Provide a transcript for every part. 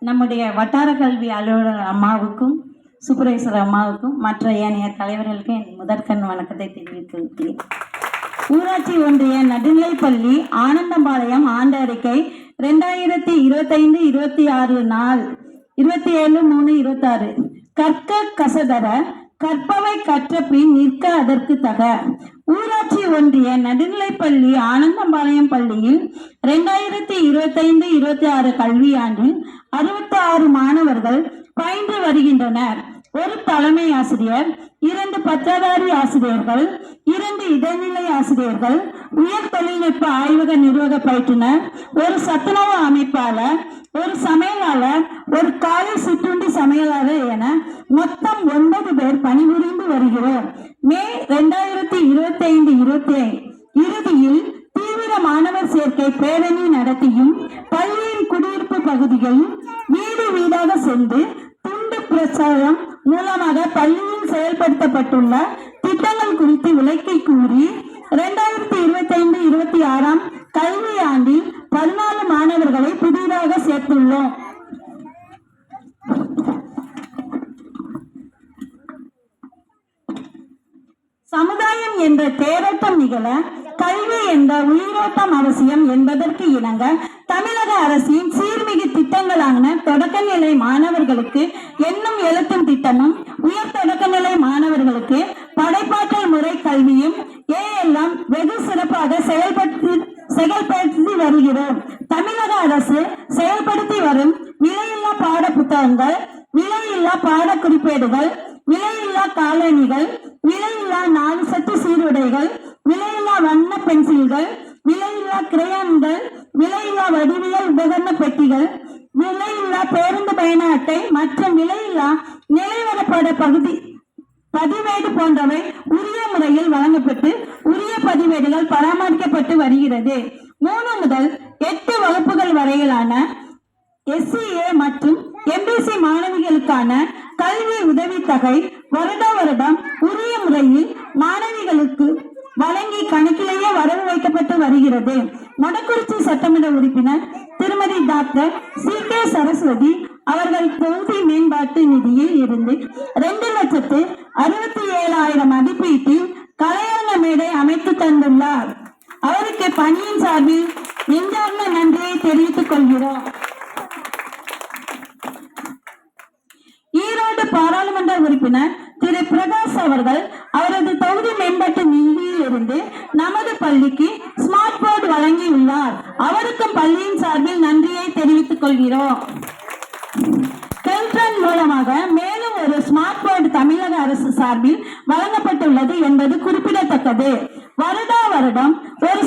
நம்முடைய வட்டார கல்வி அலுவலர் அம்மாவுக்கும் சூப்பர்வைசர் அம்மாவுக்கும் மற்ற ஏனைய தலைவர்களுக்கு என் முதற்கண் வணக்கத்தை தெரிவிக்கிறேன். ஊராட்சி ஒன்றிய நடுநிலைப்பள்ளி ஆனந்தம்பாளையம் ஆண்டு அறிக்கை 2025-26 நாள் 27/3/26. கற்க கசதர கற்பவை கற்ற பின் நிற்க அதற்கு தக. ஊராட்சி ஒன்றிய நடுநிலைப்பள்ளி ஆனந்தம்பாளையம் பள்ளியில் 2025-26 கல்வியாண்டில் 66 மாணவர்கள் பயின்று வருகின்றனர். ஒரு தலைமை ஆசிரியர், 2 பட்டதாரி ஆசிரியர்கள், 2 இடைநிலை ஆசிரியர்கள், உயர் தொழில்நுட்ப ஆய்வக நிர்வாக பயிற்றுனர், ஒரு சத்துணவு அமைப்பாளர், ஒரு சமையலாளர், ஒரு காலை சிற்றுண்டி சமையலாளர் என மொத்தம் 9 பேர் பணிபுரிந்து வருகிறோம். மே 2025 இறுதியில் தீவிர மாணவர் சேர்க்கை பேரணி நடத்தியும் பள்ளியின் குடியிருப்பு பகுதிகளில் வீடு வீடாக சென்று துண்டு பிரச்சாரம் மூலமாக பள்ளியில் செயல்படுத்தப்பட்டுள்ள திட்டங்கள் குறித்து விளக்கி கூறி 2025-26 கல்வியாண்டில் 14 மாணவர்களை புதிதாக சேர்த்துள்ளோம். சமுதாயம் என்ற தேரோட்டம் நிகழ கல்வி என்ற உயிரோட்டம் அவசியம் என்பதற்கு இணங்க தமிழக அரசின் சீர்மிகு திட்டங்களான தொடக்கநிலை மாணவர்களுக்கு எண்ணும் எழுத்தும் திட்டமும், உயர் தொடக்கநிலை மாணவர்களுக்கு படைப்பாற்றல் முறை கல்வியும் எல்லாம் வெகு சிறப்பாக செயல்படுத்தி வருகிறோம். தமிழக அரசு செயல்படுத்தி வரும் விலையில்லா பாட புத்தகங்கள், விலையில்லா பாட குறிப்பேடுகள், விலையில்லா காலணிகள், விலையில்லா 4 சத்து சீருடைகள், விலையில்லா வண்ண பென்சில்கள், விலையில்லா கிரையான்கள், விலையில்லா வடிவியல் உபகரண பெட்டிகள், விலையில்லா பேருந்து பயண அட்டை மற்றும் விலையில்லா நிலைவரப்பட பதிவேடு போன்றவை உரிய முறையில் வழங்கப்பட்டு உரிய பதிவேடுகள் பராமரிக்கப்பட்டு வருகிறது. 3 முதல் 8 வகுப்புகள் வரையிலான SCA மற்றும் MPC மாணவிகளுக்கான கல்வி உதவித்தொகை வருடம் உரிய முறையில் மாணவிகளுக்கு வழங்கி கணக்கிலேயே வரவு வைக்கப்பட்டு வருகிறது. மொடக்குறிச்சி சட்டமன்ற உறுப்பினர் திருமதி டாக்டர் CK சரஸ்வதி அவர்கள் தொகுதி மேம்பாட்டு நிதியில் இருந்து 2,67,000 மதிப்பீட்டில் கலையரங்க மேடை அமைத்து தந்துள்ளார். அவருக்கு பணியின் சார்பில் நெஞ்சார்ந்த நன்றியை தெரிவித்துக் கொள்கிறோம். ஈரோடு பாராளுமன்ற உறுப்பினர் திரு பிரகாஷ் அவர்கள் அவரது தொகுதி மேம்பாட்டு நிதியில் இருந்து நமது பள்ளிக்கு ஸ்மார்ட் போர்டு வழங்கியுள்ளார். அவருக்கும் பள்ளியின் சார்பில் நன்றியை தெரிவித்துக் கொள்கிறோம். டெல்ட்ரன் மூலமாக மேலும் ஒரு ஸ்மார்ட் போர்டு தமிழக அரசு சார்பில் வழங்கப்பட்டுள்ளது என்பது குறிப்பிடத்தக்கது. வருடம் ஒரு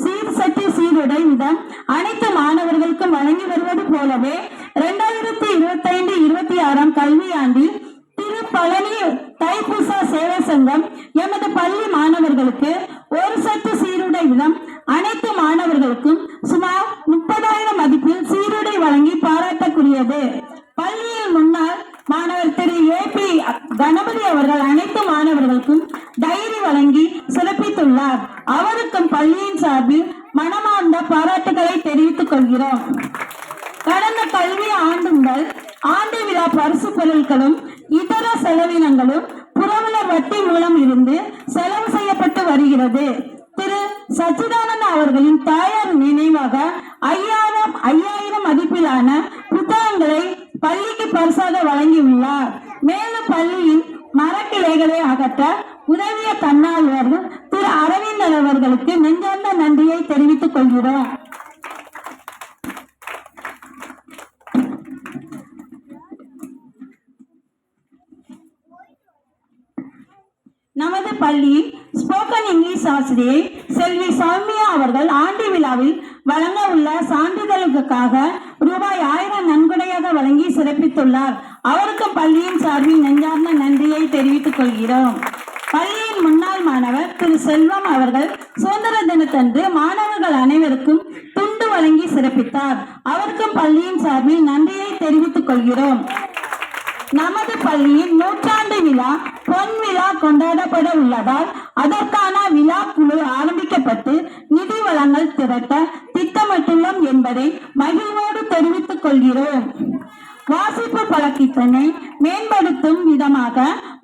சீர்சட்டி சீருடை விதம் அனைத்து மாணவர்களுக்கும் வழங்கி வருவது போலவே 2025-26 கல்வியாண்டில் திரு பழனி தைப்பூச சேவை சங்கம் எமது பள்ளி மாணவர்களுக்கு ஒரு சட்டு சீருடை விதம் அனைத்து மாணவர்களுக்கும் சுமார் 30,000 மதிப்பில் சீருடை வழங்கி பாராட்டக்கூடியது. பள்ளியில் முன்னாள் மாணவர் திரு AP கணபதி அவர்கள் அனைத்து மாணவர்களுக்கும் டைரி வழங்கி சிறப்பித்துள்ளார். அவருக்கும் பள்ளியின் சார்பில் மனமார்ந்த பாராட்டுகளை தெரிவித்துக் கொள்கிறோம். கடந்த கல்வி ஆண்டுங்கள் ஆண்டு விழா பரிசு பொருட்களும் இதர செலவினங்களும் புறவலர் வட்டி மூலம் இருந்து செலவு செய்யப்பட்டு வருகிறது. திரு சச்சிதானந்த அவர்களின் தாயார் நினைவாக 5,000 மதிப்பிலான புத்தகங்களை பள்ளிக்கு பரிசாக வழங்கியுள்ளார். மேலும் பள்ளியின் மரக்கிளைகளை அகற்ற உதவிய தன்னார்வலர்கள் திரு அரவிந்தர் அவர்களுக்கு நெஞ்சார்ந்த நன்றியை தெரிவித்துக் கொள்கிறோம். நமது பள்ளியில் ஸ்போக்கன் இங்கிலீஷ் ஆசிரியை செல்வி சௌமியா அவர்கள் ஆண்டு விழாவில் வழங்க உள்ள சான்றிதழுக்காக ரூபாய் 1000 நன்கொடையாக வழங்கி சிறப்பித்துள்ளார். அவருக்கும் பள்ளியின் சார்பில் நெஞ்சார்ந்த நன்றியை தெரிவித்துக் கொள்கிறோம். பள்ளியின் முன்னாள் மாணவர் திரு செல்வம் அவர்கள் சுதந்திர தினத்தன்று மாணவர்கள் அனைவருக்கும் துண்டு வழங்கி சிறப்பித்தார். அவருக்கும் பள்ளியின் சார்பில் நன்றியை தெரிவித்துக் கொள்கிறோம். நமது பள்ளியின் 100ஆண்டு விழா பொன் விழா கொண்டாடப்பட உள்ளதால் அதற்கான விழா குழு ஆரம்பிக்கப்பட்டு நிதி வளங்கள் திரட்ட திட்டமிட்டுள்ளோம் என்பதை மகிழ்வோடு தெரிவித்துக் கொள்கிறோம். வாசிப்பு பழக்கத்தினை மேம்படுத்தும் விதமாக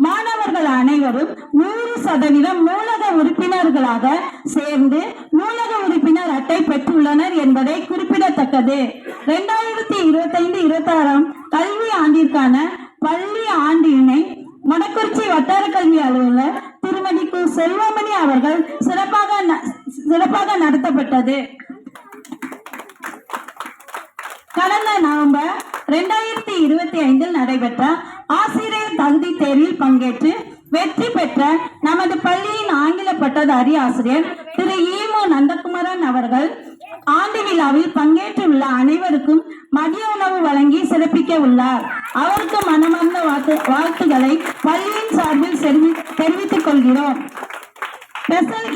மாணவர்கள் அனைவரும் 100% நூலக உறுப்பினர்களாக சேர்ந்து நூலக உறுப்பினர் அட்டை பெற்றுள்ளனர் என்பதை குறிப்பிடத்தக்கது. 2025-26 கல்வி ஆண்டிற்கான பள்ளி ஆண்டினை மொடக்குறிச்சி வட்டார கல்வி அலுவலர் திருமதி கு. செல்வமணி அவர்கள் சிறப்பாக நடத்தப்பட்டது. கடந்த நவம்பர் 2025 நடைபெற்ற ஆசிரியர் தகுதி தேர்வில் பங்கேற்று வெற்றி பெற்ற நமது பள்ளியின் ஆங்கில பட்டதாரி ஆசிரியர் திரு ஈமு நந்தகுமாரன் அவர்கள் ஆண்டு விழாவில் பங்கேற்றுள்ள அனைவருக்கும் மதிய உணவு வழங்கி சிறப்பிக்க உள்ளார். அவருக்கு மனமார்ந்த வாழ்த்துக்களை பள்ளியின் சார்பில் தெரிவித்துக் கொள்கிறோம். ஸ்பெஷல்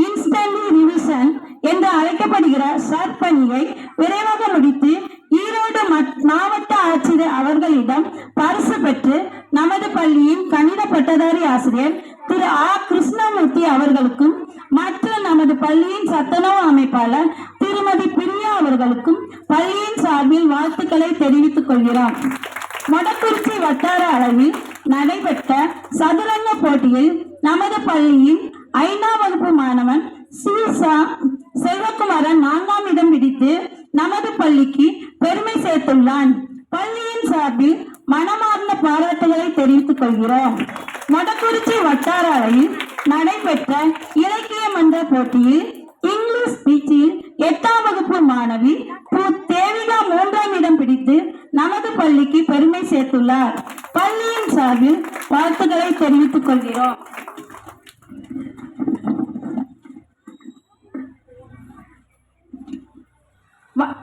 இன்ஸ்டன்ட் ரிவிஷன் என்று அழைக்கப்படுகிற ஷார்ட் பணியை விரைவாக முடித்து ஈரோடு மாவட்ட ஆட்சியர் அவர்களிடம் பரிசு பெற்று நமது பள்ளியின் கணித பட்டதாரி ஆசிரியர் திரு ஆ. கிருஷ்ணமூர்த்தி அவர்களுக்கும் மற்றும் நமது பள்ளியின் சத்துணவு அமைப்பாளர் திருமதி பிரியா அவர்களுக்கும் பள்ளியின் சார்பில் வாழ்த்துக்களை தெரிவித்துக் கொள்கிறோம். மொடக்குறிச்சி வட்டார அளவில் நடைபெற்ற சதுரங்க போட்டியில் நமது பள்ளியின் 5ஆம் வகுப்பு மாணவன் செல்வகுமாரன் 4ஆம் இடம் பிடித்து நமது பள்ளிக்கு பெருமை சேர்த்துள்ளான். பள்ளியின் சார்பில் மனமார்ந்த பாராட்டுகளை தெரிவித்துக் கொள்கிறோம். மொடக்குறிச்சி வட்டார அளவில் நடைபெற்ற இலக்கிய மன்ற போட்டியில் இங்கிலீஷ் பேச்சில் 8ஆம் வகுப்பு மாணவி தேவிகா 3ஆம் இடம் பிடித்து நமது பள்ளிக்கு பெருமை சேர்த்துள்ளார். பள்ளியின் சார்பில் வாழ்த்துக்களை தெரிவித்துக் கொள்கிறோம்.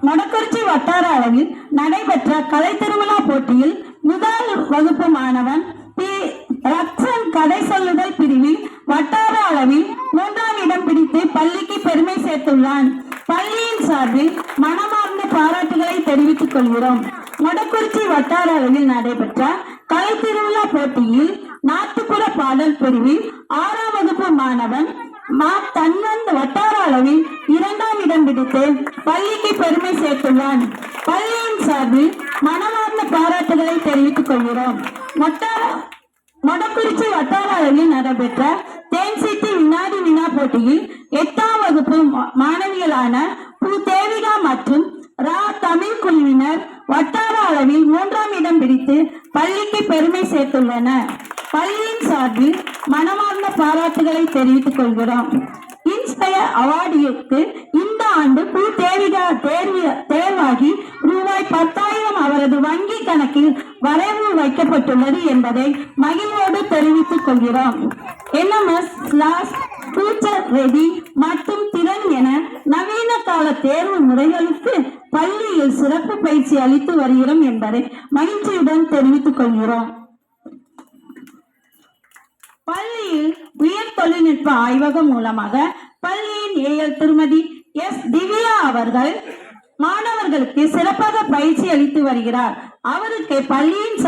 மொடக்குறிச்சி வட்டார அளவில் நடைபெற்ற கலை திருவிழா போட்டியில் முதல் வகுப்பு மாணவன் பி. ரக்ஷன் கதை சொல்லுதல் பிரிவில் வட்டார அளவில் 3ஆம் இடம் பிடித்து பள்ளிக்கு பெருமை சேர்த்துள்ளான். பள்ளியின் சார்பில் மனமார்ந்த பாராட்டுகளை தெரிவித்துக் கொள்கிறோம். மொடக்குறிச்சி வட்டார அளவில் நடைபெற்ற கலை திருவிழா போட்டியில் நாட்டுப்புற பாடல் பிரிவில் 6ஆம் வகுப்பு மாணவன் தன்னந்த வட்டார அளவில் 2ஆம் இடம் பிடித்து பள்ளிக்கு பெருமை சேர்த்துள்ளான். பள்ளியின் சார்பில் மனமார்ந்த பாராட்டுகளை தெரிவித்துக் கொள்கிறோம். மொடக்குறிச்சி வட்டார அளவில் நடைபெற்ற தேன்சிட்டி வினாடி வினா போட்டியில் 8ஆம் வகுப்பு மாணவிகளான தேவிகா மற்றும் தமிழ் குழுவினர் வட்டார அளவில் 3ஆம் இடம் பிடித்து பள்ளிக்கு பெருமை சேர்த்துள்ளனர். பள்ளியின் சார்பில் மனமார்ந்த பாராட்டுகளை தெரிவித்துக் கொள்கிறோம். இன்ஸ்பயர் அவார்டிற்கு இந்த ஆண்டு தேவிகா தேர்வாகி ரூபாய் 10,000 அவரது வங்கி கணக்கில் வரவு வைக்கப்பட்டுள்ளது என்பதை மகிழ்வோடு தெரிவித்துக் கொள்கிறோம். NMS ஃபியூச்சர் ரெடி மற்றும் திறன் என நவீன கால தேர்வு முறைகளுக்கு பள்ளியில் சிறப்பு பயிற்சி அளித்து வருகிறோம் என்பதை மகிழ்ச்சியுடன் தெரிவித்துக் கொள்கிறோம். பள்ளியில் உயர் தொழில்நுட்ப ஆய்வகம் மூலமாக பள்ளியின் ஏஎல் திருமதி எஸ். திவ்யா அவர்கள் மாணவர்களுக்கு சிறப்பாக பயிற்சி அளித்து வருகிறார். அவருக்கு பள்ளியின்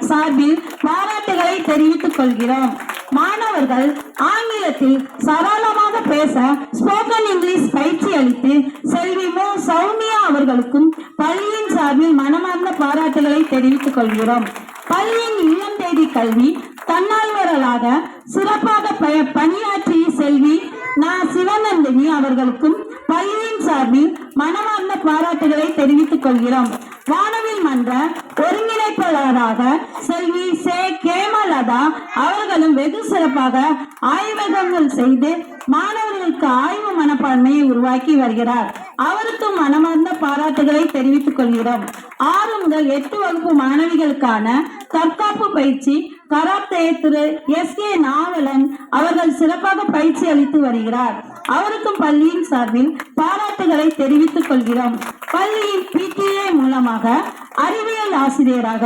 சார்பில் பாராட்டுகளை தெரிவித்துக் கொள்கிறோம். மாணவர்கள் ஆங்கிலத்தில் சரளமாக பேச ஸ்போக்கன் இங்கிலீஷ் பயிற்சி அளித்து செல்வி மு. சௌமியா அவர்களுக்கும் பள்ளியின் சார்பில் மனமார்ந்த பாராட்டுகளை தெரிவித்துக் கொள்கிறோம். பள்ளியின் இல்லம் தேடி கல்வி தன்னார்வலராக சிறப்பாக பணியாற்றிய செல்வி சிவநந்தினி அவர்களுக்கும் பள்ளியின் சார்பில் மனமார்ந்த பாராட்டுகளை தெரிவித்துக் கொள்கிறோம். வானவில் மன்ற ஒருங்கிணைப்பாளராக செல்வி கேமலதா அவர்களும் வெகு சிறப்பாக ஆய்வகங்கள் செய்து மாணவர்களுக்கு ஆய்வு மனப்பான்மையை உருவாக்கி வருகிறார். அவருக்கும் மனமார்ந்த பாராட்டுகளை தெரிவித்துக் கொள்கிறோம். 6 முதல் 8 வகுப்பு மாணவிகளுக்கான தற்காப்பு பயிற்சி கராத்தே திரு S.A. நாவலன் அவர்கள் சிறப்பாக பயிற்சி அளித்து வருகிறார். அவருக்கும் பள்ளியின் சார்பில் பாராட்டுகளை தெரிவித்துக் கொள்கிறோம். பள்ளியின் PTA மூலமாக அறிவியல் ஆசிரியராக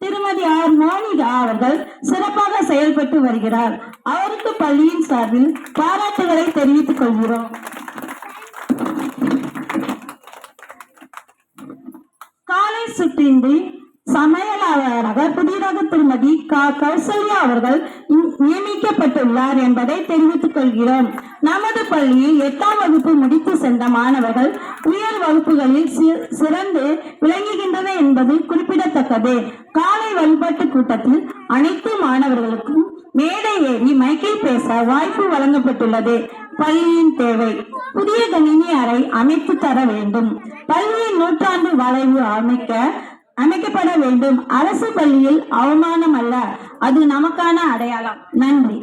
திருமதி ஆர். மோனிகா அவர்கள் சிறப்பாக செயல்பட்டு வருகிறார். அவருக்கு பள்ளியின் சார்பில் பாராட்டுகளை தெரிவித்துக் கொள்கிறோம். காலை சுற்றின்றி சமையலாளராக புதிதாக திருமதி கௌசல்யா அவர்கள் நியமிக்கப்பட்டுள்ளார் என்பதை தெரிவித்துக் கொள்கிறோம். நமது பள்ளியில் 8ஆம் வகுப்பு முடித்து சென்ற மாணவர்கள் உயர் வகுப்புகளில் சிறந்து விளங்குகின்றனர் என்பது குறிப்பிடத்தக்கது. காலை வழிபாட்டு கூட்டத்தில் அனைத்து மாணவர்களுக்கும் மேடை ஏறி மைக்கில் பேச வாய்ப்பு வழங்கப்பட்டுள்ளது. பள்ளியின் தேவை: புதிய கணினி அறை அமைத்து தர வேண்டும். பள்ளியின் நூற்றாண்டு வளைவு அமைக்கப்பட வேண்டும். அரசு பள்ளியில் அவமானம் அல்ல, அது நமக்கான அடையாளம். நன்றி.